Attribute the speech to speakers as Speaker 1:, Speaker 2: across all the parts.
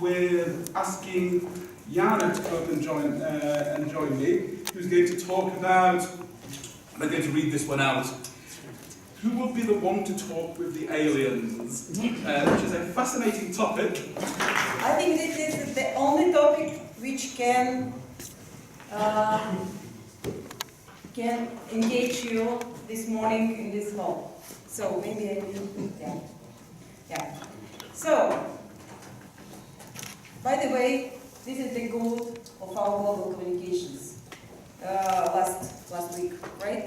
Speaker 1: with asking Jana to come up and join me, who's going to talk about, I'm going to read this one out, who would be the one to talk with the aliens, which is a fascinating topic.
Speaker 2: I think this is the only topic which can engage you this morning in this hall. So maybe I will, yeah. So, by the way, this is the goal of our global communications last week, right?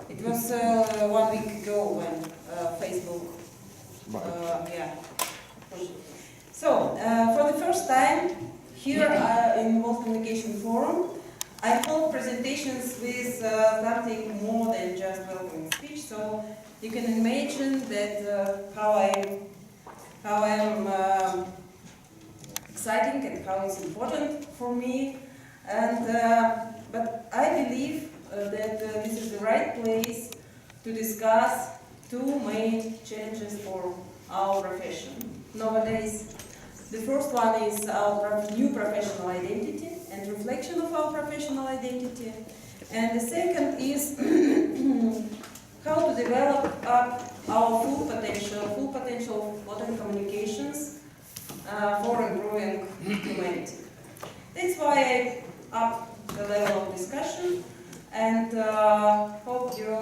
Speaker 2: It was 1 week ago when Facebook, pushed it. So, for the first time, here in World Communication Forum, I hold presentations with something more than just welcoming speech. So you can imagine that how I am exciting and how it's important for me. And but I believe that this is the right place to discuss two main challenges for our profession nowadays. The first one is our new professional identity and reflection of our professional identity. And the second is how to develop up our full potential of modern communications for improving humanity. That's why I up the level of discussion and hope you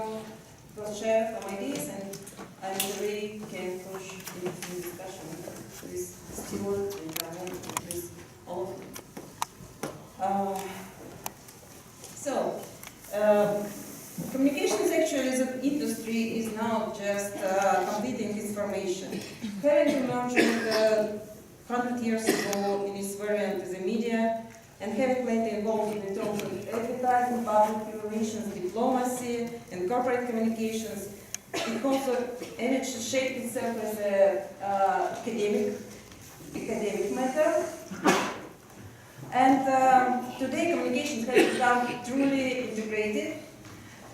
Speaker 2: will share some ideas and really can push into discussion with Stuart and Ramon and with all of you. Communications actually as an industry is not just completing its formation. Having emerged 100 years ago in its variant as a media, and having later involved in terms of advertising, public relations, diplomacy, and corporate communications, it also shaped itself as an academic matter. And today communications have become truly integrated,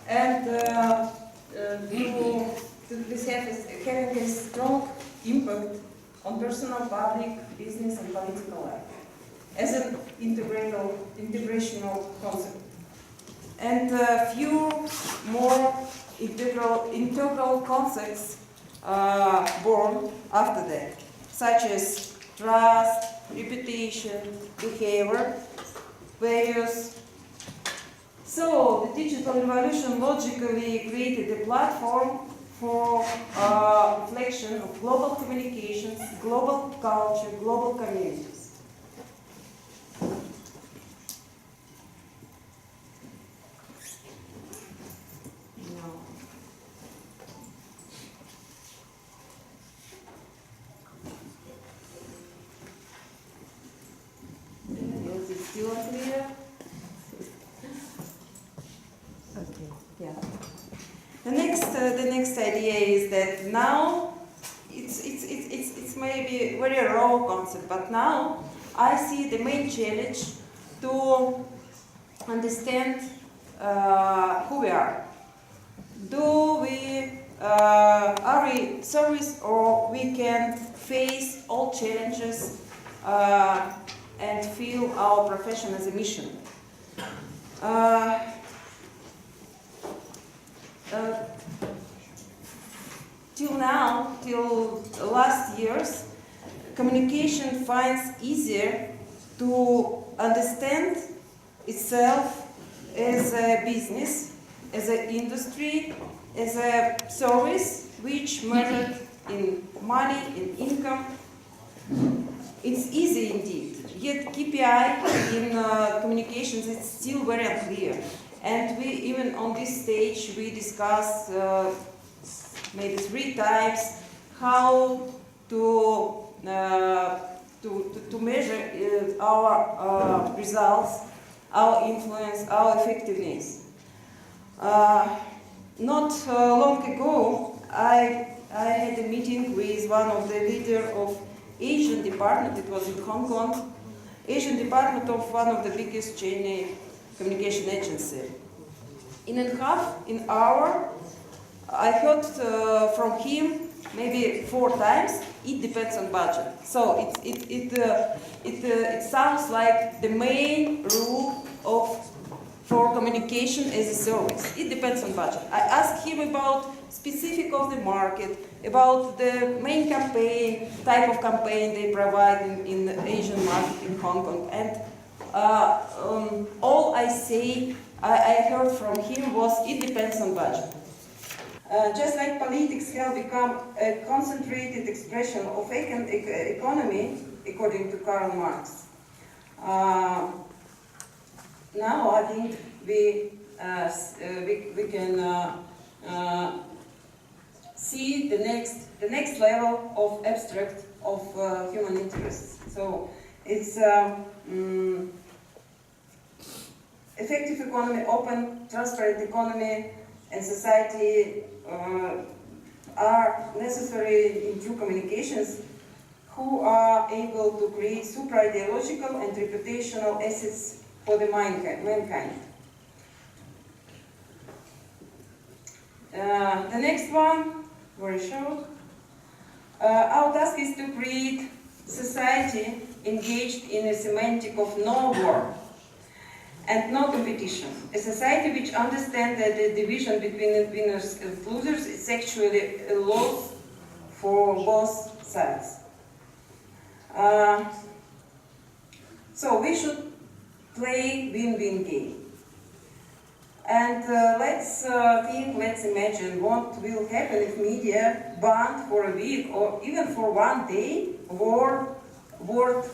Speaker 2: and this having a strong impact on personal, public, business, and political life as an integrational concept. And a few more integral concepts born after that, such as trust, reputation, behavior, values. So the digital revolution logically created a platform for reflection of global communications, global culture, global communities. Is it still unclear? Okay. Yeah. The next idea is that now it's maybe a very raw concept, but now I see the main challenge to understand who we are. Are we service, or we can face all challenges and feel our profession as a mission? Till last years, communication finds easier to understand itself as a business, as an industry, as a service which measured in money, in income. It's easy indeed, yet KPI in communications is still very unclear. And we, even on this stage, we discussed maybe 3 times how to measure our results, our influence, our effectiveness. Not long ago, I had a meeting with one of the leaders of Asian department. It was in Hong Kong, Asian department of one of the biggest Chinese communication agency. In an hour, I heard from him maybe 4 times. It depends on budget. So it it sounds like the main rule for communication as a service. It depends on budget. I asked him about specific of the market, about the main campaign, type of campaign they provide in the Asian market in Hong Kong. And all I heard from him was it depends on budget. Just like politics have become a concentrated expression of economy, according to Karl Marx. Now I think we can see the next level of abstract of human interests. So it's effective economy, open, transparent economy, and society are necessary in true communications who are able to create supra-ideological and reputational assets for the mankind. The next one, very short. Our task is to create society engaged in a semantic of no war and no competition. A society which understands that the division between the winners and losers is actually a loss for both sides. So we should play win-win game. And let's imagine what will happen if media banned for a week or even for one day word war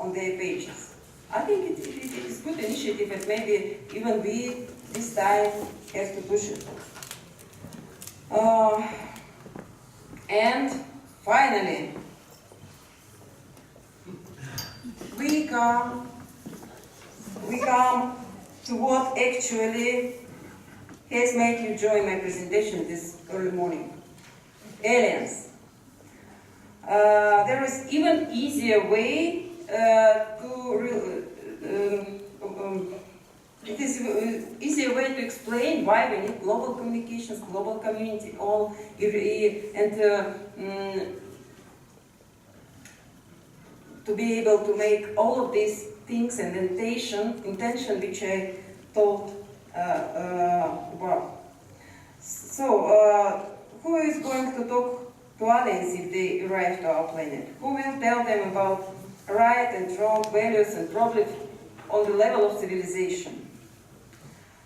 Speaker 2: on their pages. I think it is a good initiative, and maybe even we this time have to push it. And finally, we come to what actually has made you join my presentation this early morning. Aliens. There is even easier way it is an easier way to explain why we need global communications, global community, all, and to be able to make all of these things and intention which I told about. So, who is going to talk to aliens if they arrive to our planet? Who will tell them about right and wrong values and problems on the level of civilization?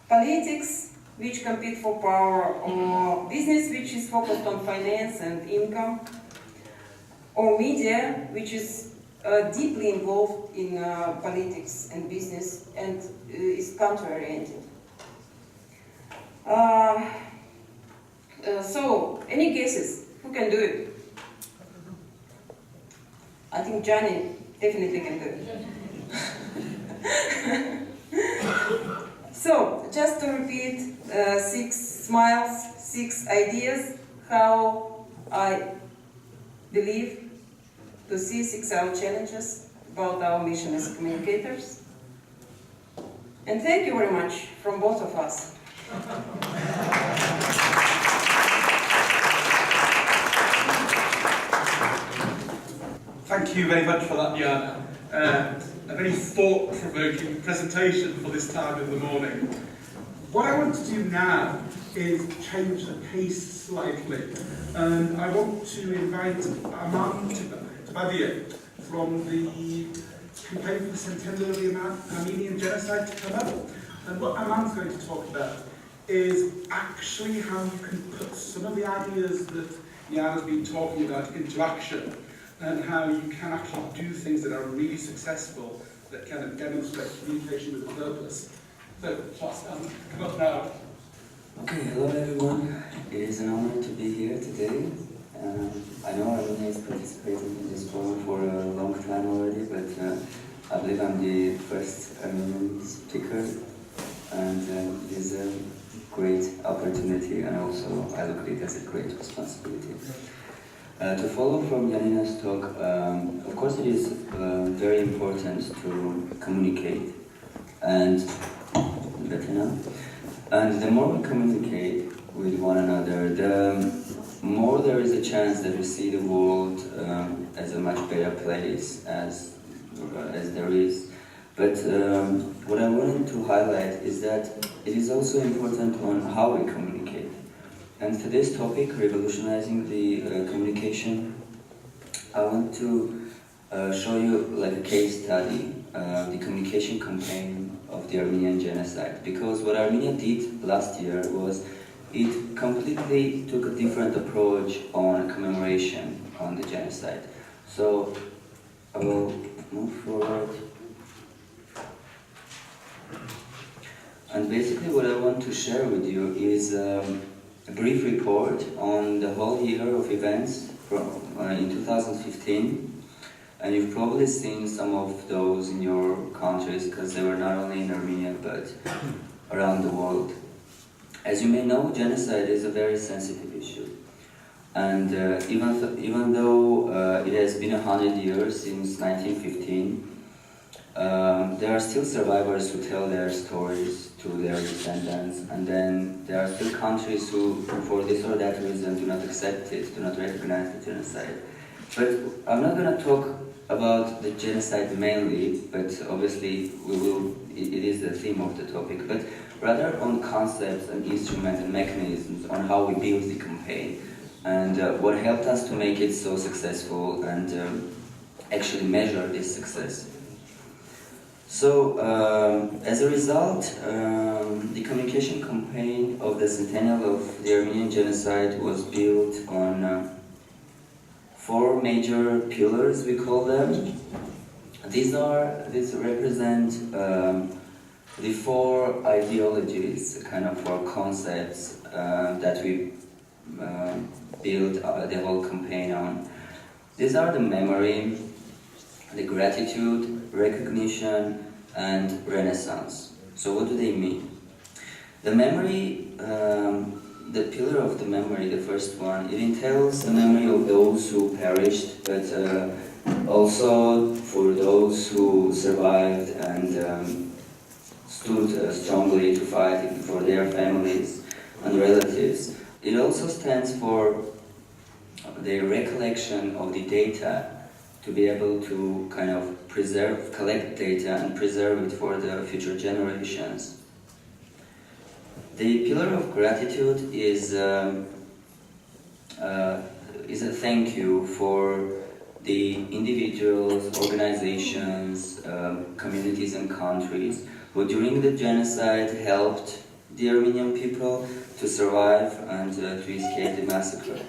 Speaker 2: Politics, which compete for power, or business, which is focused on finance and income, or media, which is deeply involved in politics and business and is country-oriented. So, any guesses? Who can do it? I think Johnny definitely can do it. So, just to repeat, 6 smiles, 6 ideas, how I believe to see 6 our challenges about our mission as communicators. And thank you very much from both of us.
Speaker 1: Thank you very much for that, Jana. A very thought-provoking presentation for this time in the morning. What I want to do now is change the pace slightly. And I want to invite Aman Tabadia from the Campaign for the Centenary of Armenian Genocide to come up. And what Aman's going to talk about is actually how you can put some of the ideas that Jana's been talking about into action, and how you can actually do things that are really successful, that kind of demonstrate communication with a purpose. So, come up now.
Speaker 3: Okay, hello everyone. It is an honor to be here today. I know Armenia is participating in this forum for a long time already, but I believe I'm the first Armenian speaker, and it is a great opportunity, and also I look at it as a great responsibility. To follow from Janina's talk, of course it is very important to communicate, and better now. And the more we communicate with one another, the more there is a chance that we see the world as a much better place, as as there is. But what I wanted to highlight is that it is also important on how we communicate. And for this topic, revolutionizing the communication, I want to show you like a case study, the communication campaign of the Armenian genocide. Because what Armenia did last year was it completely took a different approach on commemoration on the genocide. So I will move forward. And basically what I want to share with you is a brief report on the whole year of events from in 2015. And you've probably seen some of those in your countries because they were not only in Armenia but around the world. As you may know, genocide is a very sensitive issue. And even though it has been 100 years since 1915, there are still survivors who tell their stories to their descendants, and then there are still countries who, for this or that reason, do not accept it, do not recognize the genocide. But I'm not going to talk about the genocide mainly, but obviously it is the theme of the topic, but rather on concepts and instruments and mechanisms on how we build the campaign and what helped us to make it so successful and actually measure this success. So, as a result, the communication campaign of the centennial of the Armenian genocide was built on 4 major pillars, we call them. These represent the 4 ideologies, kind of 4 concepts that we build the whole campaign on. These are the memory, the gratitude, recognition, and renaissance. So what do they mean? The memory, the pillar of the memory, the first one, it entails the memory of those who perished, but also for those who survived and stood strongly to fight for their families and relatives. It also stands for the recollection of the data, to be able to kind of collect data and preserve it for the future generations. The pillar of gratitude is a thank you for the individuals, organizations, communities and countries who during the genocide helped the Armenian people to survive and to escape the massacre.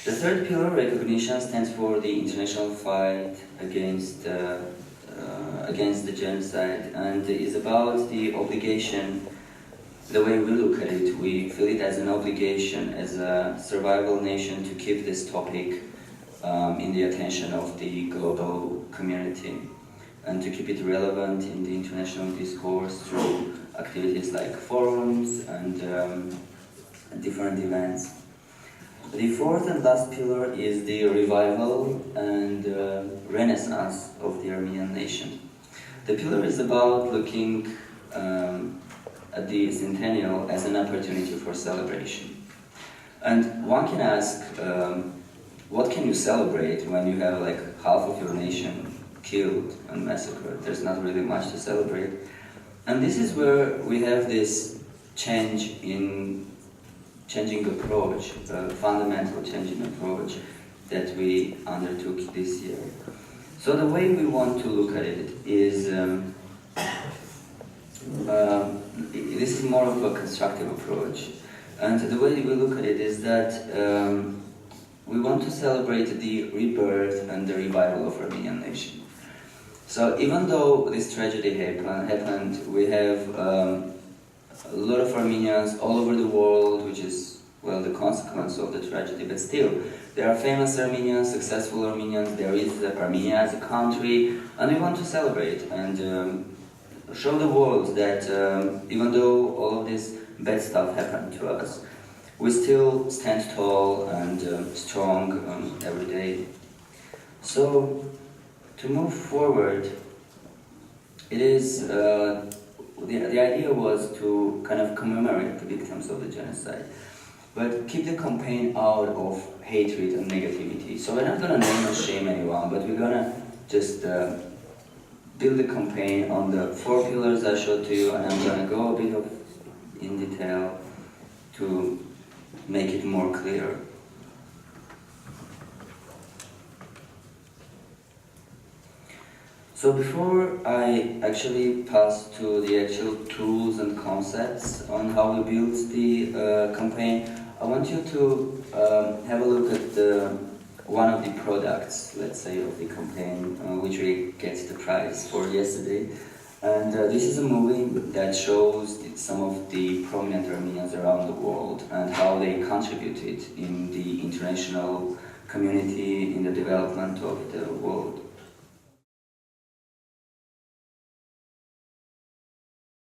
Speaker 3: The third pillar, recognition, stands for the international fight against the genocide and is about the obligation. The way we look at it, we feel it as an obligation as a survival nation to keep this topic in the attention of the global community and to keep it relevant in the international discourse through activities like forums and different events. The fourth and last pillar is the revival and renaissance of the Armenian nation. The pillar is about looking at the centennial as an opportunity for celebration. And one can ask, what can you celebrate when you have like half of your nation killed and massacred? There's not really much to celebrate. And this is where we have this changing approach, a fundamental changing approach that we undertook this year. So the way we want to look at it is, this is more of a constructive approach. And the way we look at it is that we want to celebrate the rebirth and the revival of Armenian nation. So even though this tragedy happened, we have a lot of Armenians all over the world, which is, well, the consequence of the tragedy, but still, there are famous Armenians, successful Armenians, there is Armenia as a country, and we want to celebrate and show the world that even though all of this bad stuff happened to us, we still stand tall and strong every day. So, to move forward, it is, the idea was to kind of commemorate the victims of the genocide, but keep the campaign out of hatred and negativity. So we're not going to name or shame anyone, but we're going to just build a campaign on the 4 pillars I showed to you, and I'm gonna go a bit in detail to make it more clear. So before I actually pass to the actual tools and concepts on how we built the campaign, I want you to have a look at one of the products, let's say, of the campaign, which we get the prize for yesterday. And this is a movie that shows some of the prominent Armenians around the world and how they contributed in the international community in the development of the world.